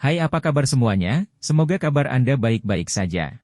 Hai, apa kabar semuanya? Semoga kabar Anda baik-baik saja.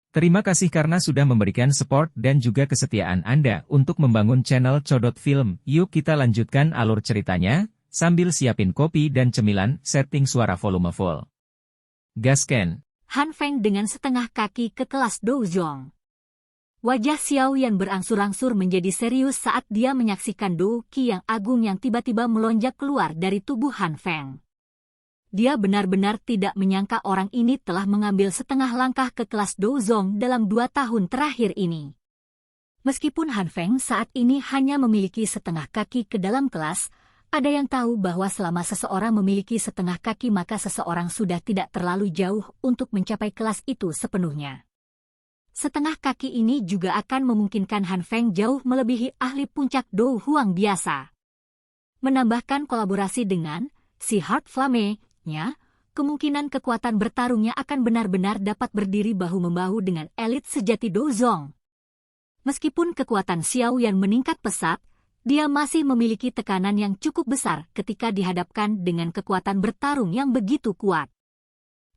Terima kasih karena sudah memberikan support dan juga kesetiaan Anda untuk membangun channel Codot Film. Yuk kita lanjutkan alur ceritanya, sambil siapin kopi dan cemilan, setting suara volume full. Gasken. Han Feng dengan setengah kaki ke kelas Douzong. Wajah Xiao Yan berangsur-angsur menjadi serius saat dia menyaksikan Do Qi yang agung yang tiba-tiba melonjak keluar dari tubuh Han Feng. Dia benar-benar tidak menyangka orang ini telah mengambil setengah langkah ke kelas Douzong dalam 2 tahun terakhir ini. Meskipun Han Feng saat ini hanya memiliki setengah kaki ke dalam kelas, ada yang tahu bahwa selama seseorang memiliki setengah kaki maka seseorang sudah tidak terlalu jauh untuk mencapai kelas itu sepenuhnya. Setengah kaki ini juga akan memungkinkan Han Feng jauh melebihi ahli puncak Do Huang biasa. Menambahkan kolaborasi dengan si Heart Flame-nya, kemungkinan kekuatan bertarungnya akan benar-benar dapat berdiri bahu-membahu dengan elit sejati Douzong. Meskipun kekuatan Xiao Yan meningkat pesat, dia masih memiliki tekanan yang cukup besar ketika dihadapkan dengan kekuatan bertarung yang begitu kuat.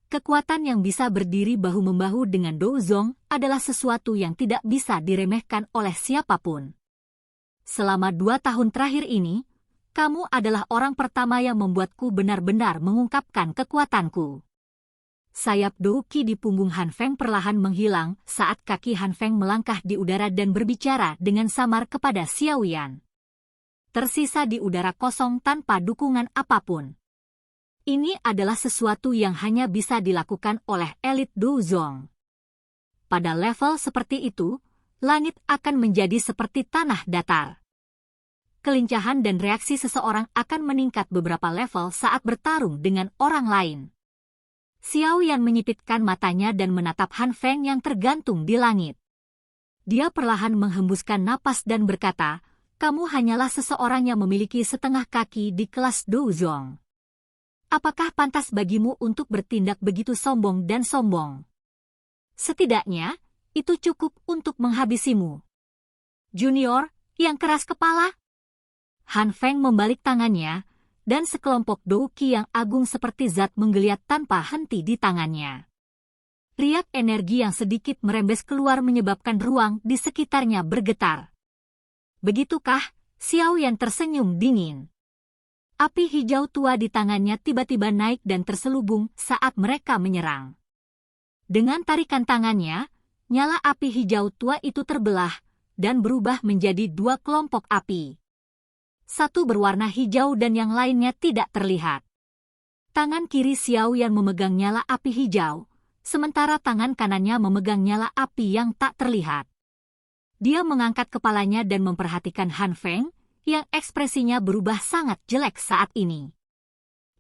Kekuatan yang bisa berdiri bahu-membahu dengan Douzong adalah sesuatu yang tidak bisa diremehkan oleh siapapun. Selama 2 tahun terakhir ini, kamu adalah orang pertama yang membuatku benar-benar mengungkapkan kekuatanku. Sayap Do Qi di punggung Han Feng perlahan menghilang saat kaki Han Feng melangkah di udara dan berbicara dengan samar kepada Xiao Yan. Tersisa di udara kosong tanpa dukungan apapun. Ini adalah sesuatu yang hanya bisa dilakukan oleh elit Douzong. Pada level seperti itu, langit akan menjadi seperti tanah datar. Kelincahan dan reaksi seseorang akan meningkat beberapa level saat bertarung dengan orang lain. Xiao Yan menyipitkan matanya dan menatap Han Feng yang tergantung di langit. Dia perlahan menghembuskan napas dan berkata, "Kamu hanyalah seseorang yang memiliki setengah kaki di kelas Douzong. Apakah pantas bagimu untuk bertindak begitu sombong dan sombong? Setidaknya, itu cukup untuk menghabisimu. Junior, yang keras kepala." Han Feng membalik tangannya, dan sekelompok Do Qi yang agung seperti zat menggeliat tanpa henti di tangannya. Riak energi yang sedikit merembes keluar menyebabkan ruang di sekitarnya bergetar. "Begitukah?" Xiao Yan tersenyum dingin. Api hijau tua di tangannya tiba-tiba naik dan terselubung saat mereka menyerang. Dengan tarikan tangannya, nyala api hijau tua itu terbelah dan berubah menjadi 2 kelompok api. Satu berwarna hijau dan yang lainnya tidak terlihat. Tangan kiri Xiao Yan memegang nyala api hijau, sementara tangan kanannya memegang nyala api yang tak terlihat. Dia mengangkat kepalanya dan memperhatikan Han Feng, yang ekspresinya berubah sangat jelek saat ini.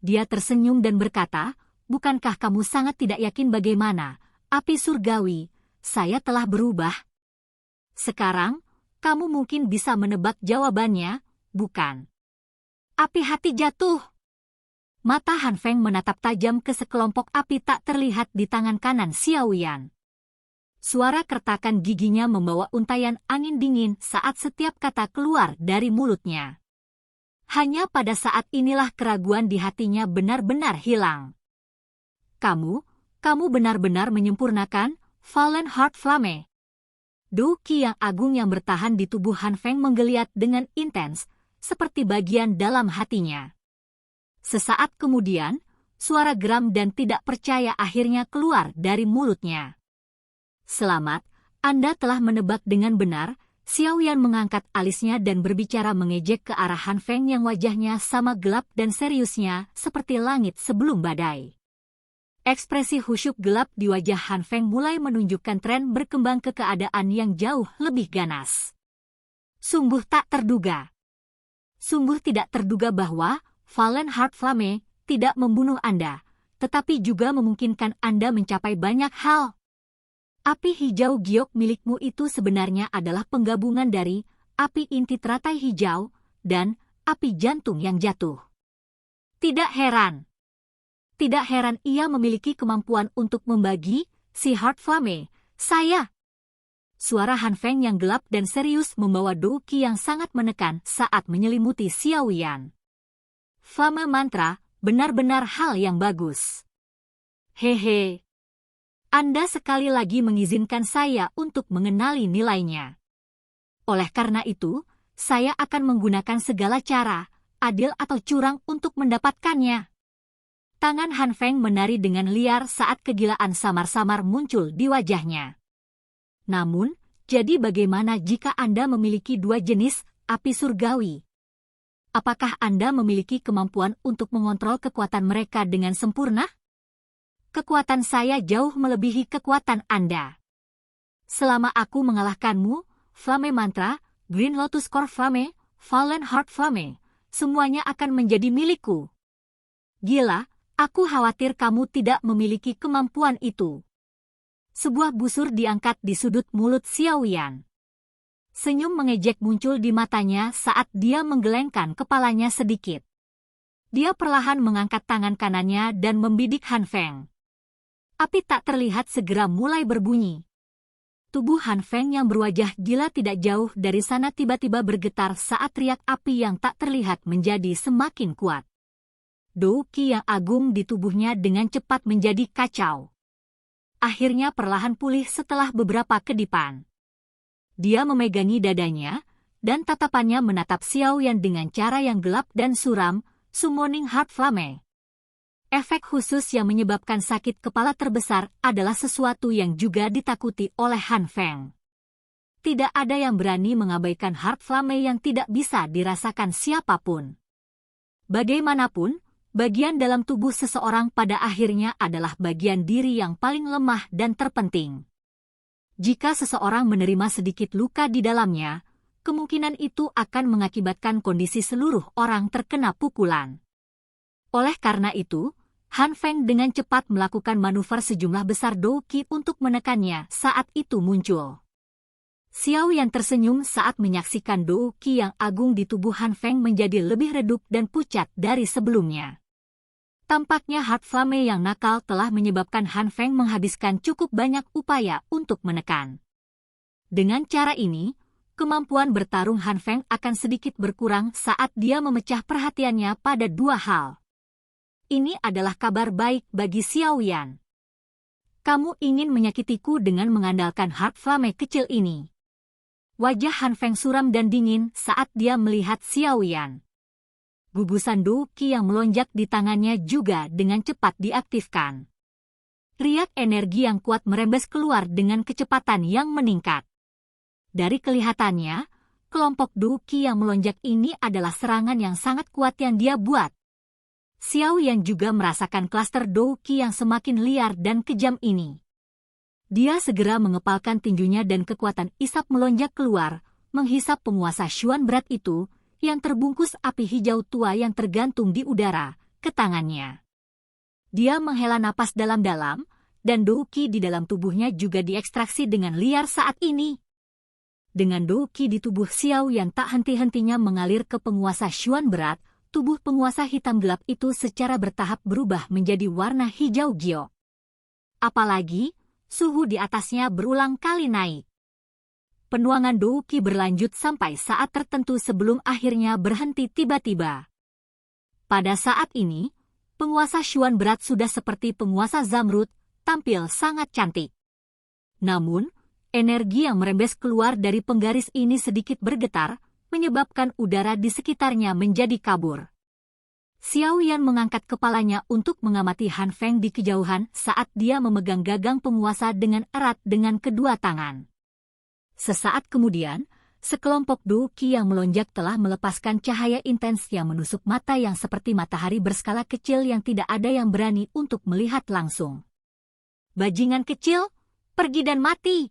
Dia tersenyum dan berkata, "Bukankah kamu sangat tidak yakin bagaimana, api surgawi, saya telah berubah? Sekarang, kamu mungkin bisa menebak jawabannya, bukan?" Api hati jatuh. Mata Han Feng menatap tajam ke sekelompok api tak terlihat di tangan kanan Xiao Yan. Suara kertakan giginya membawa untayan angin dingin saat setiap kata keluar dari mulutnya. Hanya pada saat inilah keraguan di hatinya benar-benar hilang. Kamu benar-benar menyempurnakan Fallen Heart Flame." Do Qi yang agung yang bertahan di tubuh Han Feng menggeliat dengan intens, seperti bagian dalam hatinya. Sesaat kemudian, suara geram dan tidak percaya akhirnya keluar dari mulutnya. "Selamat, Anda telah menebak dengan benar." Xiao Yan mengangkat alisnya dan berbicara mengejek ke arah Han Feng yang wajahnya sama gelap dan seriusnya seperti langit sebelum badai. Ekspresi khusyuk gelap di wajah Han Feng mulai menunjukkan tren berkembang ke keadaan yang jauh lebih ganas. "Sungguh tak terduga. Sungguh tidak terduga bahwa Fallen Heart Flame tidak membunuh Anda, tetapi juga memungkinkan Anda mencapai banyak hal. Api hijau giok milikmu itu sebenarnya adalah penggabungan dari api inti teratai hijau dan api jantung yang jatuh. Tidak heran ia memiliki kemampuan untuk membagi si Heart Flame, saya." Suara Han Feng yang gelap dan serius membawa Do Qi yang sangat menekan saat menyelimuti Xiao Yan. "Flame mantra, benar-benar hal yang bagus. Hehe. Anda sekali lagi mengizinkan saya untuk mengenali nilainya. Oleh karena itu, saya akan menggunakan segala cara, adil atau curang untuk mendapatkannya. Tangan Han Feng menari dengan liar saat kegilaan samar-samar muncul di wajahnya. Namun, jadi bagaimana jika Anda memiliki dua jenis api surgawi? Apakah Anda memiliki kemampuan untuk mengontrol kekuatan mereka dengan sempurna? Kekuatan saya jauh melebihi kekuatan Anda. Selama aku mengalahkanmu, Flame Mantra, Green Lotus Core Flame, Fallen Heart Flame, semuanya akan menjadi milikku. Gila, aku khawatir kamu tidak memiliki kemampuan itu. Sebuah busur diangkat di sudut mulut Xiao Yan. Senyum mengejek muncul di matanya saat dia menggelengkan kepalanya sedikit. Dia perlahan mengangkat tangan kanannya dan membidik Han Feng. Api tak terlihat segera mulai berbunyi. Tubuh Han Feng yang berwajah gila tidak jauh dari sana tiba-tiba bergetar saat riak api yang tak terlihat menjadi semakin kuat. Do Qi yang agung di tubuhnya dengan cepat menjadi kacau. Akhirnya perlahan pulih setelah beberapa kedipan. Dia memegangi dadanya, dan tatapannya menatap Xiao Yan dengan cara yang gelap dan suram, Summoning Heart Flame. Efek khusus yang menyebabkan sakit kepala terbesar adalah sesuatu yang juga ditakuti oleh Han Feng. Tidak ada yang berani mengabaikan Heart Flame yang tidak bisa dirasakan siapapun. Bagaimanapun, bagian dalam tubuh seseorang pada akhirnya adalah bagian diri yang paling lemah dan terpenting. Jika seseorang menerima sedikit luka di dalamnya, kemungkinan itu akan mengakibatkan kondisi seluruh orang terkena pukulan. Oleh karena itu, Han Feng dengan cepat melakukan manuver sejumlah besar Do Qi untuk menekannya saat itu muncul. Xiao Yan tersenyum saat menyaksikan Do Qi yang agung di tubuh Han Feng menjadi lebih redup dan pucat dari sebelumnya. Tampaknya Heart Flame yang nakal telah menyebabkan Han Feng menghabiskan cukup banyak upaya untuk menekan. Dengan cara ini, kemampuan bertarung Han Feng akan sedikit berkurang saat dia memecah perhatiannya pada dua hal. Ini adalah kabar baik bagi Xiao Yan. Kamu ingin menyakitiku dengan mengandalkan Heart Flame kecil ini. Wajah Han Feng suram dan dingin saat dia melihat Xiao Yan. Gugusan Do Qi yang melonjak di tangannya juga dengan cepat diaktifkan. Riak energi yang kuat merembes keluar dengan kecepatan yang meningkat. Dari kelihatannya, kelompok Do Qi yang melonjak ini adalah serangan yang sangat kuat yang dia buat. Xiao Yan juga merasakan klaster Do Qi yang semakin liar dan kejam ini. Dia segera mengepalkan tinjunya dan kekuatan isap melonjak keluar, menghisap penguasa Xuan berat itu, yang terbungkus api hijau tua yang tergantung di udara, ke tangannya. Dia menghela napas dalam-dalam, dan Do Qi di dalam tubuhnya juga diekstraksi dengan liar saat ini. Dengan Do Qi di tubuh Xiao Yan tak henti-hentinya mengalir ke penguasa Xuan berat, tubuh penguasa hitam gelap itu secara bertahap berubah menjadi warna hijau giok. Apalagi, suhu di atasnya berulang kali naik. Penuangan Do Qi berlanjut sampai saat tertentu sebelum akhirnya berhenti tiba-tiba. Pada saat ini, penguasa Xuan berat sudah seperti penguasa Zamrud, tampil sangat cantik. Namun, energi yang merembes keluar dari penggaris ini sedikit bergetar, menyebabkan udara di sekitarnya menjadi kabur. Xiao Yan mengangkat kepalanya untuk mengamati Han Feng di kejauhan saat dia memegang gagang penguasa dengan erat dengan kedua tangan. Sesaat kemudian, sekelompok Do Qi yang melonjak telah melepaskan cahaya intens yang menusuk mata yang seperti matahari berskala kecil yang tidak ada yang berani untuk melihat langsung. Bajingan kecil, pergi dan mati!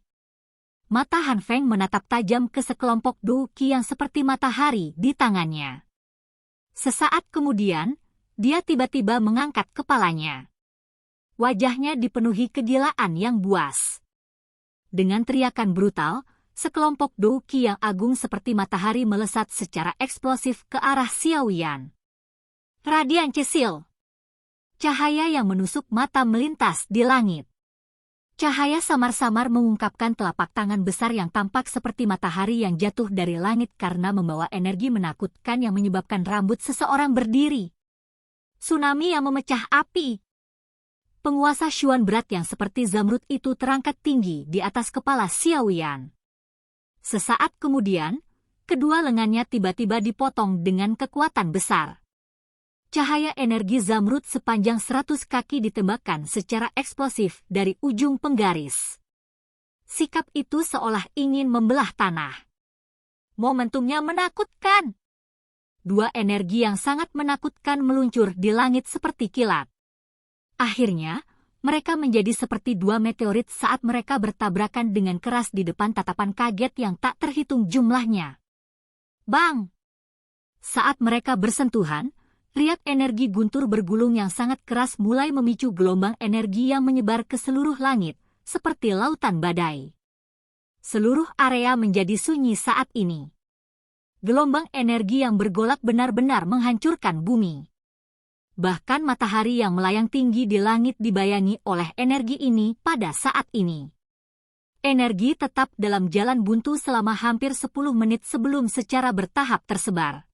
Mata Han Feng menatap tajam ke sekelompok Do Qi yang seperti matahari di tangannya. Sesaat kemudian, dia tiba-tiba mengangkat kepalanya. Wajahnya dipenuhi kegilaan yang buas. Dengan teriakan brutal, sekelompok Do Qi yang agung seperti matahari melesat secara eksplosif ke arah Xiao Yan. Radian Cesil. Cahaya yang menusuk mata melintas di langit. Cahaya samar-samar mengungkapkan telapak tangan besar yang tampak seperti matahari yang jatuh dari langit karena membawa energi menakutkan yang menyebabkan rambut seseorang berdiri. Tsunami yang memecah api. Penguasa Xuan berat yang seperti zamrud itu terangkat tinggi di atas kepala Xiao Yan. Sesaat kemudian, kedua lengannya tiba-tiba dipotong dengan kekuatan besar. Cahaya energi zamrud sepanjang 100 kaki ditembakkan secara eksplosif dari ujung penggaris. Sikap itu seolah ingin membelah tanah. Momentumnya menakutkan. Dua energi yang sangat menakutkan meluncur di langit seperti kilat. Akhirnya, mereka menjadi seperti dua meteorit saat mereka bertabrakan dengan keras di depan tatapan kaget yang tak terhitung jumlahnya. Bang! Saat mereka bersentuhan, riak energi guntur bergulung yang sangat keras mulai memicu gelombang energi yang menyebar ke seluruh langit, seperti lautan badai. Seluruh area menjadi sunyi saat ini. Gelombang energi yang bergolak benar-benar menghancurkan bumi. Bahkan matahari yang melayang tinggi di langit dibayangi oleh energi ini pada saat ini. Energi tetap dalam jalan buntu selama hampir 10 menit sebelum secara bertahap tersebar.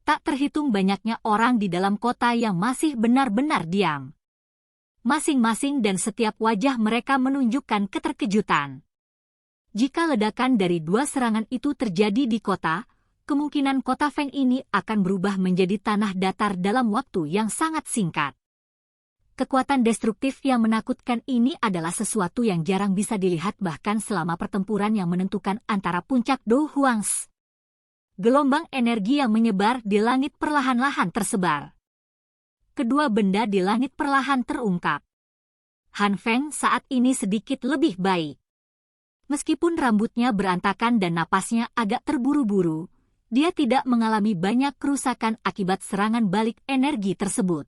Tak terhitung banyaknya orang di dalam kota yang masih benar-benar diam. Masing-masing dan setiap wajah mereka menunjukkan keterkejutan. Jika ledakan dari dua serangan itu terjadi di kota, kemungkinan kota Feng ini akan berubah menjadi tanah datar dalam waktu yang sangat singkat. Kekuatan destruktif yang menakutkan ini adalah sesuatu yang jarang bisa dilihat bahkan selama pertempuran yang menentukan antara puncak Do Huangs. Gelombang energi yang menyebar di langit perlahan-lahan tersebar. Kedua benda di langit perlahan terungkap. Han Feng saat ini sedikit lebih baik. Meskipun rambutnya berantakan dan napasnya agak terburu-buru, dia tidak mengalami banyak kerusakan akibat serangan balik energi tersebut.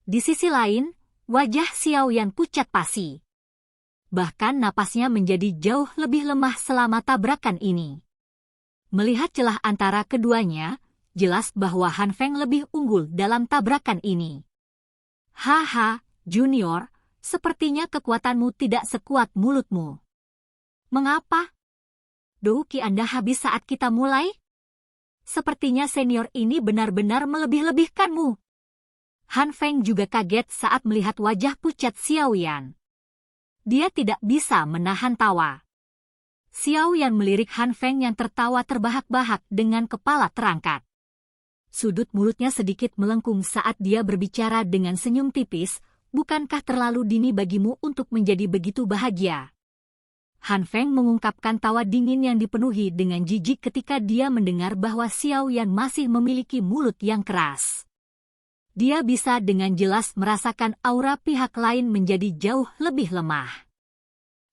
Di sisi lain, wajah Xiao Yan pucat pasi. Bahkan napasnya menjadi jauh lebih lemah selama tabrakan ini. Melihat celah antara keduanya, jelas bahwa Han Feng lebih unggul dalam tabrakan ini. Haha, Junior, sepertinya kekuatanmu tidak sekuat mulutmu. Mengapa? Douki Anda habis saat kita mulai? Sepertinya senior ini benar-benar melebih-lebihkanmu. Han Feng juga kaget saat melihat wajah pucat Xiao Yan. Dia tidak bisa menahan tawa. Xiao Yan melirik Han Feng yang tertawa terbahak-bahak dengan kepala terangkat. Sudut mulutnya sedikit melengkung saat dia berbicara dengan senyum tipis, bukankah terlalu dini bagimu untuk menjadi begitu bahagia? Han Feng mengungkapkan tawa dingin yang dipenuhi dengan jijik ketika dia mendengar bahwa Xiao Yan masih memiliki mulut yang keras. Dia bisa dengan jelas merasakan aura pihak lain menjadi jauh lebih lemah.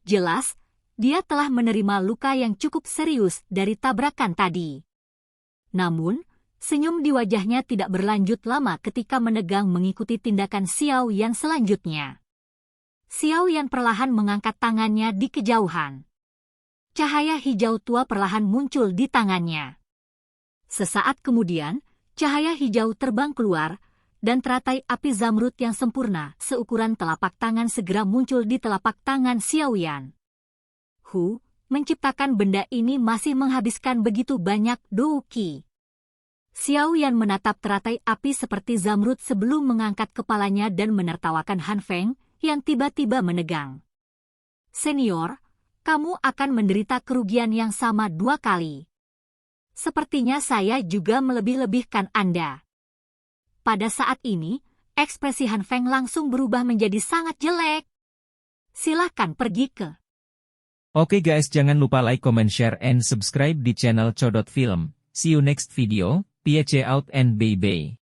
Jelas, dia telah menerima luka yang cukup serius dari tabrakan tadi. Namun, senyum di wajahnya tidak berlanjut lama ketika menegang mengikuti tindakan Xiao Yan selanjutnya. Xiao Yan perlahan mengangkat tangannya di kejauhan. Cahaya hijau tua perlahan muncul di tangannya. Sesaat kemudian, cahaya hijau terbang keluar, dan teratai api zamrud yang sempurna seukuran telapak tangan segera muncul di telapak tangan Xiao Yan. Menciptakan benda ini masih menghabiskan begitu banyak douki. Xiao Yan menatap teratai api seperti zamrud sebelum mengangkat kepalanya dan menertawakan Han Feng yang tiba-tiba menegang. Senior, kamu akan menderita kerugian yang sama 2 kali. Sepertinya saya juga melebih-lebihkan Anda. Pada saat ini, ekspresi Han Feng langsung berubah menjadi sangat jelek. Silakan pergi ke. Oke guys, jangan lupa like, comment, share, and subscribe di channel Codot Film. See you next video. Peace out and bye-bye.